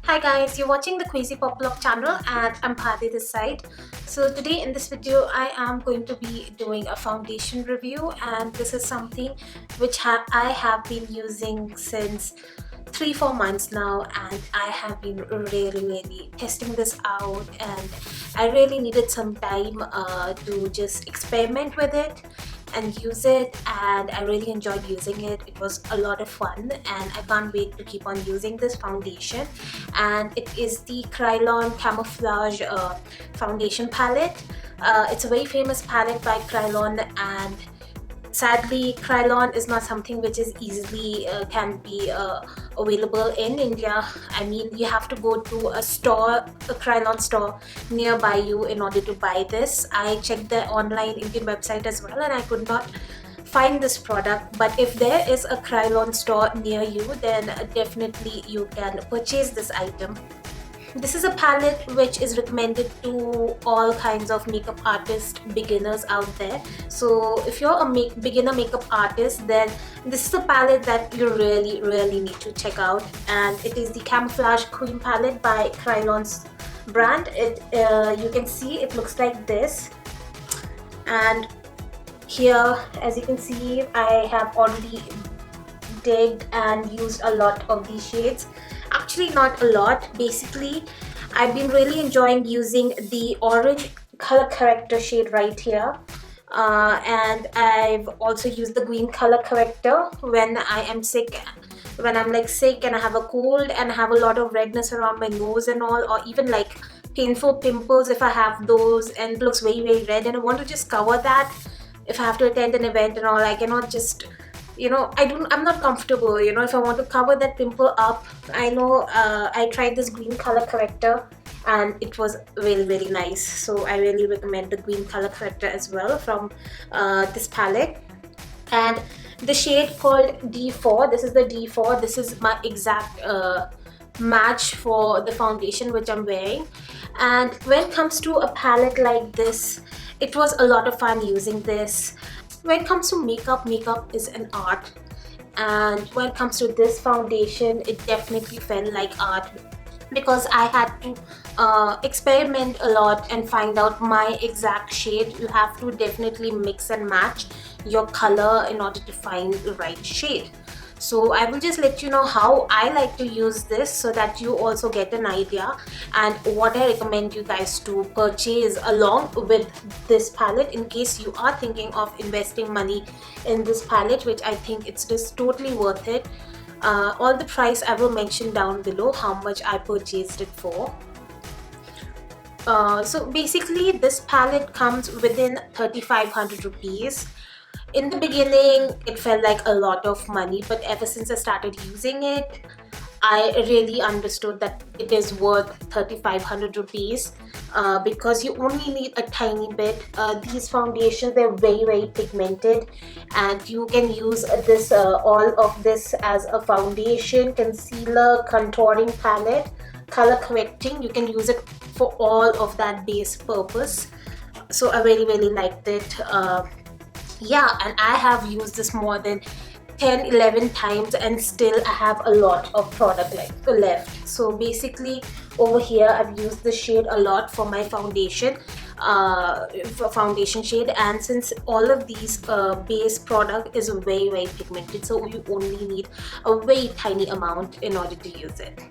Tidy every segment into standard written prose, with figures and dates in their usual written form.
Hi guys, you're watching the CrazyPopLock channel and I'm Bharti this side. So today in this video I am going to be doing a foundation review, and this is something which I have been using since 3-4 months now, and I have been really testing this out, and I really needed some time to just experiment with it and use it, and I really enjoyed using it. It was a lot of fun and I can't wait to keep on using this foundation. And it is the Kryolan Camouflage foundation palette. It's a very famous palette by Kryolan, and sadly Kryolan is not something which is easily can be available in India. I mean, you have to go to a store, a Kryolan store nearby you in order to buy this. I checked the online Indian website as well and I could not find this product, but if there is a Kryolan store near you, then definitely you can purchase this item. This is a palette which is recommended to all kinds of makeup artist beginners out there. So if you're a beginner makeup artist, then this is a palette that you really need to check out. And it is the Camouflage Cream palette by Kryolan's brand. You can see it looks like this, and here, as you can see, I have already digged and used a lot of these shades. Actually not a lot. Basically, I've been really enjoying using the orange color corrector shade right here, and I've also used the green color corrector when I am sick, when I'm like sick and I have a cold and I have a lot of redness around my nose and all, or even like painful pimples if I have those and it looks very red and I want to just cover that. If I have to attend an event and all, I cannot just, I'm not comfortable, if I want to cover that pimple up. I know I tried this green color corrector and it was very nice, so I really recommend the green color corrector as well from this palette. And the shade called D4, this is the D4, this is my exact match for the foundation which I'm wearing. And when it comes to a palette like this, it was a lot of fun using this. When it comes to makeup is an art, and when it comes to this foundation, it definitely felt like art because I had to experiment a lot and find out my exact shade. You have to definitely mix and match your color in order to find the right shade. So I will just let you know how I like to use this so that you also get an idea, and what I recommend you guys to purchase along with this palette in case you are thinking of investing money in this palette, which I think it's just totally worth it. All the price I will mention down below, how much I purchased it for. So basically this palette comes within 3500 rupees. In the beginning it felt like a lot of money, but ever since I started using it, I really understood that it is worth 3500 rupees because you only need a tiny bit. These foundations, they're very pigmented, and you can use this all of this as a foundation, concealer, contouring palette, color correcting. You can use it for all of that base purpose. So I really liked it. Yeah, and I have used this more than 10-11 times and still I have a lot of product left. So basically over here I've used the shade a lot for my foundation, for foundation shade, and since all of these base product is very pigmented, so you only need a very tiny amount in order to use it.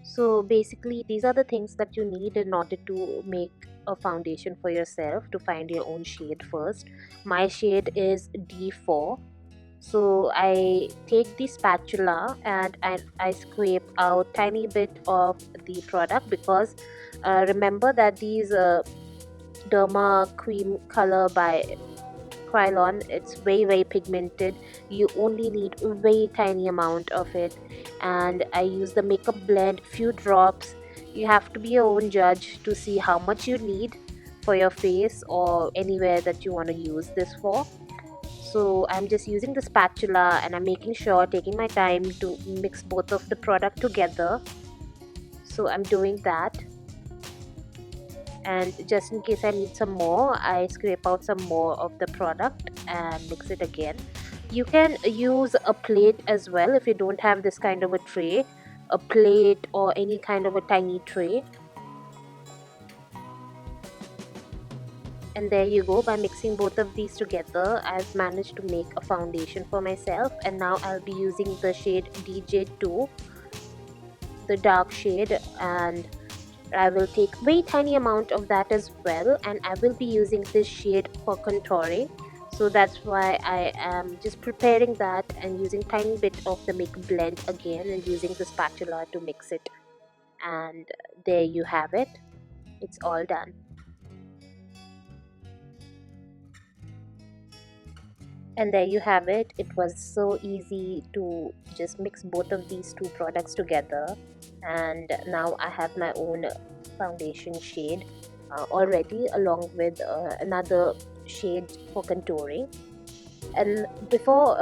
So basically, these are the things that you need in order to make a foundation for yourself, to find your own shade first. My shade is D4. So I take the spatula and I scrape out tiny bit of the product because remember that these Derma cream color by Kryolan, it's very pigmented. You only need a very tiny amount of it, and I use the makeup blend, few drops. You have to be your own judge to see how much you need for your face or anywhere that you want to use this for. So I'm just using the spatula and I'm making sure, taking my time to mix both of the product together. So I'm doing that, and just in case I need some more, I scrape out some more of the product and mix it again. You can use a plate as well if you don't have this kind of a tray, a plate or any kind of a tiny tray. And there you go, by mixing both of these together, I've managed to make a foundation for myself. And now I'll be using the shade DJ2, the dark shade, and I will take very tiny amount of that as well, and I will be using this shade for contouring. So that's why I am just preparing that and using tiny bit of the make blend again and using the spatula to mix it. And there you have it, it's all done. And there you have it. It was so easy to just mix both of these two products together, and now I have my own foundation shade already, along with another shade for contouring. And before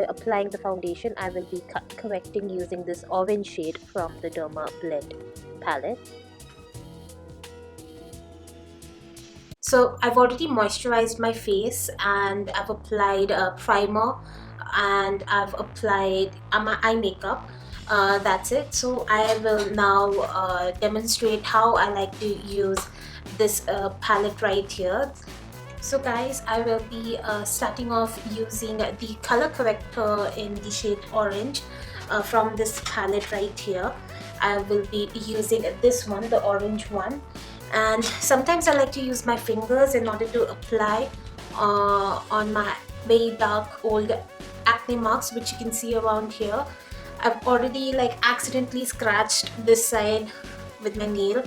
applying the foundation, I will be correcting using this orange shade from the Derma Blend palette. So I've already moisturized my face and I've applied a primer and I've applied my eye makeup. That's it. So I will now demonstrate how I like to use this palette right here. So guys, I will be starting off using the color corrector in the shade orange from this palette right here. I will be using this one, the orange one, and sometimes I like to use my fingers in order to apply on my very dark old acne marks, which you can see around here. I've already like accidentally scratched this side with my nail.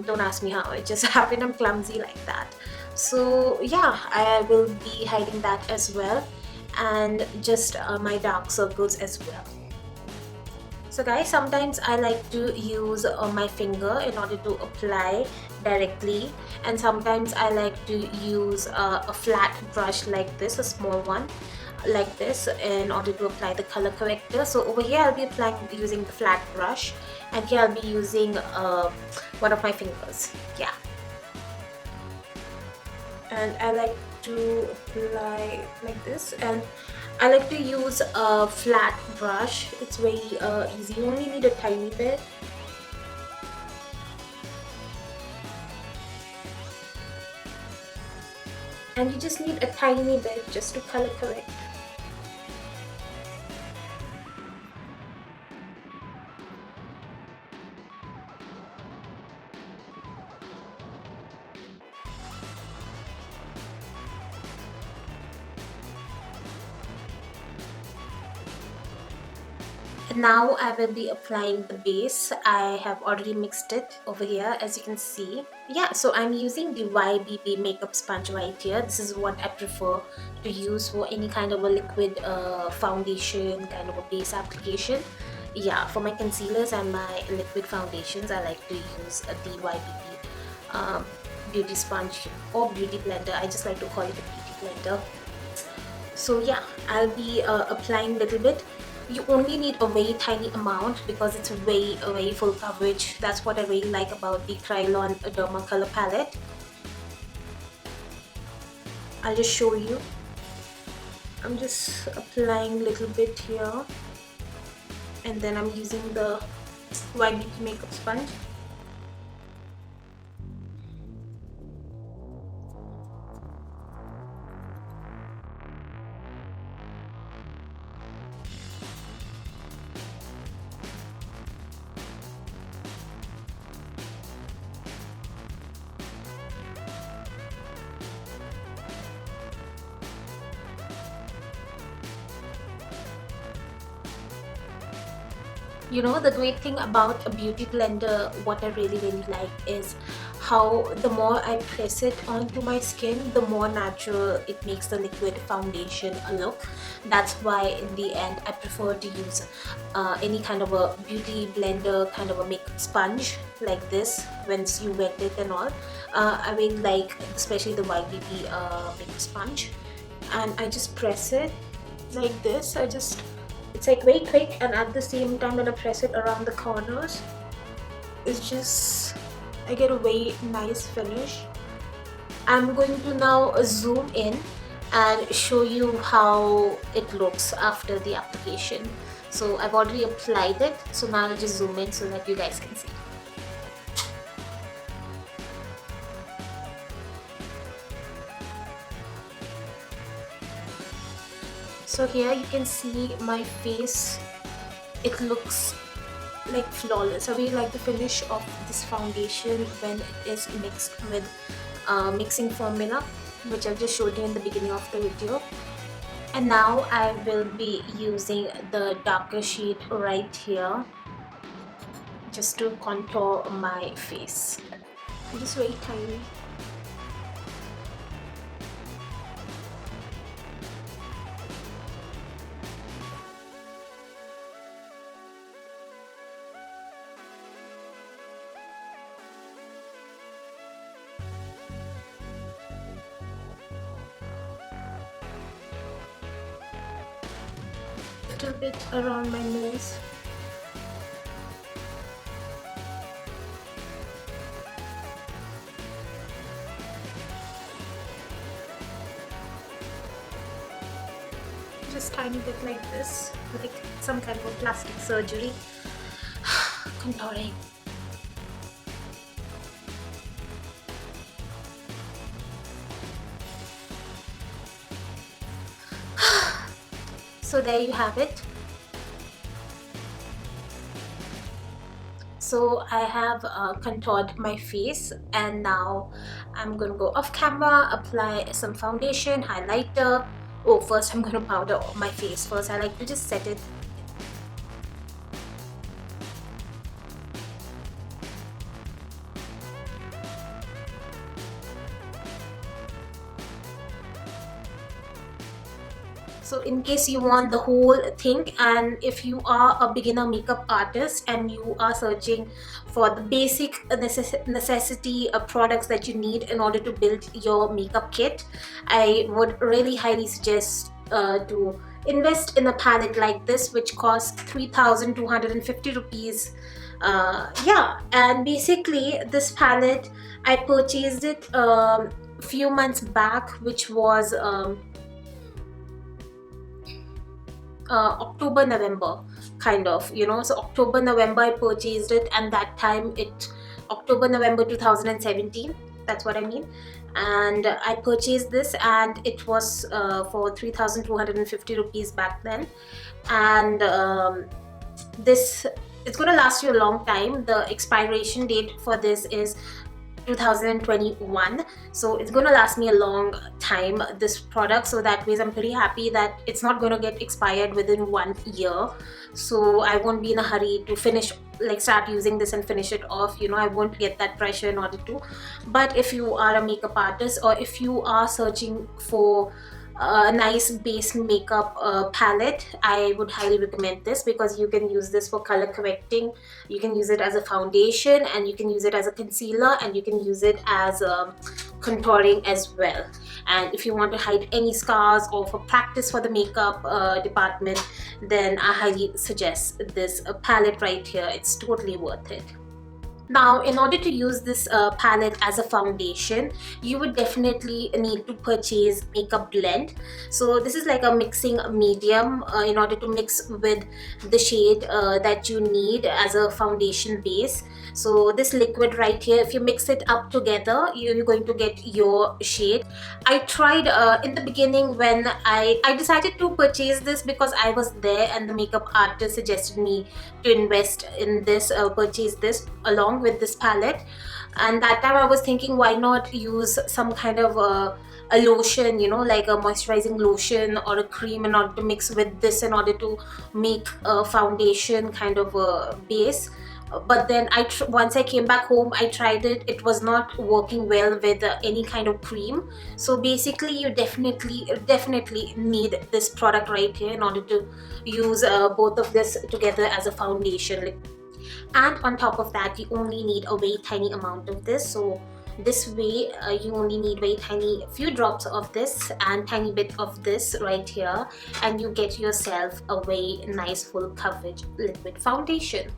Don't ask me how, it just happened. I'm clumsy like that. So yeah, I will be hiding that as well, and just my dark circles as well. So guys, sometimes I like to use my finger in order to apply directly, and sometimes I like to use a flat brush like this, a small one like this, in order to apply the color corrector. So over here I'll be applying using the flat brush, and here I'll be using one of my fingers. Yeah, and I like to apply like this, and I like to use a flat brush. It's very easy, you only need a tiny bit. And you just need a tiny bit just to color correct. Now I will be applying the base. I have already mixed it over here, as you can see. Yeah, so I'm using the YBB makeup sponge right here. This is what I prefer to use for any kind of a liquid foundation, kind of a base application. Yeah, for my concealers and my liquid foundations, I like to use the YBB beauty sponge or beauty blender. I just like to call it a beauty blender. So yeah, I'll be applying a little bit. You only need a very tiny amount because it's very full coverage. That's what I really like about the Kryolan Dermacolor palette. I'll just show you. I'm just applying a little bit here, and then I'm using the YBB makeup sponge. You know, the great thing about a beauty blender, what I really like is how the more I press it onto my skin, the more natural it makes the liquid foundation look. That's why in the end I prefer to use any kind of a beauty blender, kind of a makeup sponge like this once you wet it and all. I really like especially the YBB makeup sponge, and I just press it like this. It's like very quick, and at the same time when I press it around the corners, it's just, I get a very nice finish. I'm going to now zoom in and show you how it looks after the application. So I've already applied it, so now I'll just zoom in so that you guys can see. So here you can see my face. It looks like flawless. I really like the finish of this foundation when it is mixed with mixing formula, which I've just showed you in the beginning of the video. And now I will be using the darker shade right here just to contour my face. Just very tiny. Little bit around my nose. Just tiny bit like this, like some kind of a plastic surgery. Contouring. So there you have it. So I have contoured my face, and now I'm gonna go off camera, apply some foundation, highlighter. Oh, first I'm gonna powder my face first. I like to just set it. So in case you want the whole thing, and if you are a beginner makeup artist and you are searching for the basic necessity products that you need in order to build your makeup kit, I would really highly suggest to invest in a palette like this, which costs 3,250 rupees. Yeah, and basically this palette, I purchased it a few months back, which was October, November, kind of, you know. So October, November I purchased it, and that time it October, November 2017, that's what I mean. And I purchased this, and it was for 3,250 rupees back then. And this, it's gonna last you a long time. The expiration date for this is 2021, so it's gonna last me a long time, this product. So that way I'm pretty happy that it's not gonna get expired within 1 year, so I won't be in a hurry to finish, like start using this and finish it off, you know. I won't get that pressure in order to. But if you are a makeup artist, or if you are searching for a nice base makeup palette, I would highly recommend this, because you can use this for color correcting, you can use it as a foundation, and you can use it as a concealer, and you can use it as contouring as well. And if you want to hide any scars or for practice for the makeup department, then I highly suggest this palette right here. It's totally worth it. Now, in order to use this palette as a foundation, you would definitely need to purchase makeup blend. So this is like a mixing medium in order to mix with the shade that you need as a foundation base. So this liquid right here, if you mix it up together, you're going to get your shade. I tried in the beginning when I decided to purchase this, because I was there and the makeup artist suggested me to invest in this, purchase this along with this palette. And that time I was thinking, why not use some kind of a lotion, you know, like a moisturizing lotion or a cream, in order to mix with this in order to make a foundation kind of a base. But then once I came back home, I tried it. It was not working well with any kind of cream. So basically you definitely need this product right here in order to use both of this together as a foundation. And on top of that, you only need a very tiny amount of this. So this way you only need very tiny few drops of this and tiny bit of this right here, and you get yourself a very nice full coverage liquid foundation.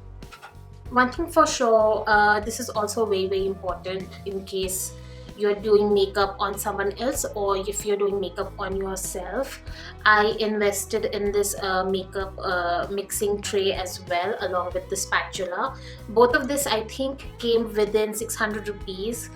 One thing for sure, this is also very important in case you're doing makeup on someone else or if you're doing makeup on yourself. I invested in this makeup mixing tray as well, along with the spatula. Both of this I think came within 600 rupees.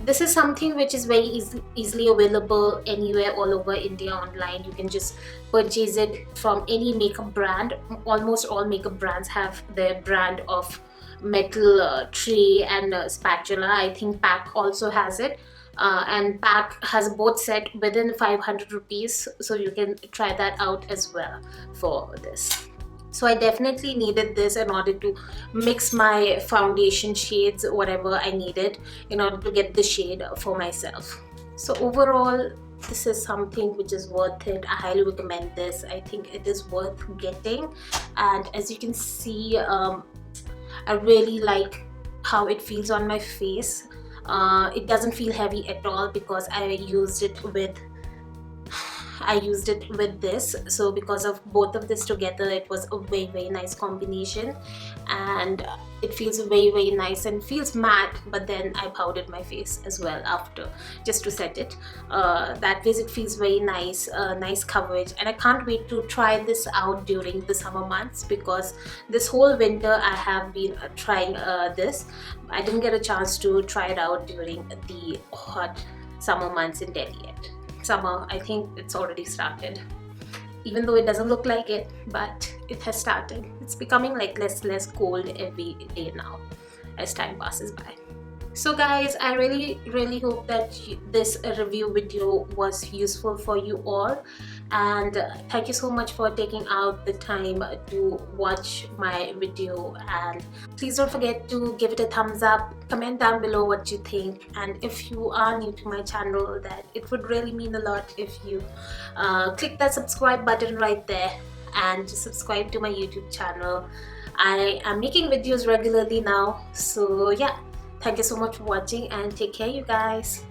This is something which is very easily available anywhere all over India online. You can just purchase it from any makeup brand. Almost all makeup brands have their brand of metal tray and spatula. I think Pack also has it. And Pack has both set within 500 rupees, so you can try that out as well for this. So I definitely needed this in order to mix my foundation shades, whatever I needed, in order to get the shade for myself. So overall, this is something which is worth it. I highly recommend this. I think it is worth getting. And as you can see, I really like how it feels on my face. It doesn't feel heavy at all because I used it with this. So because of both of this together, it was a very nice combination, and it feels very nice and feels matte. But then I powdered my face as well after, just to set it. That way it feels very nice, nice coverage, and I can't wait to try this out during the summer months, because this whole winter I have been trying this. I didn't get a chance to try it out during the hot summer months in Delhi yet. Summer, I think it's already started, even though it doesn't look like it, but it has started. It's becoming like less cold every day now as time passes by. So guys, I really hope that this review video was useful for you all, and thank you so much for taking out the time to watch my video. And please don't forget to give it a thumbs up, comment down below what you think, and if you are new to my channel, that it would really mean a lot if you click that subscribe button right there and subscribe to my YouTube channel. I am making videos regularly now, so yeah. Thank you so much for watching, and take care, you guys.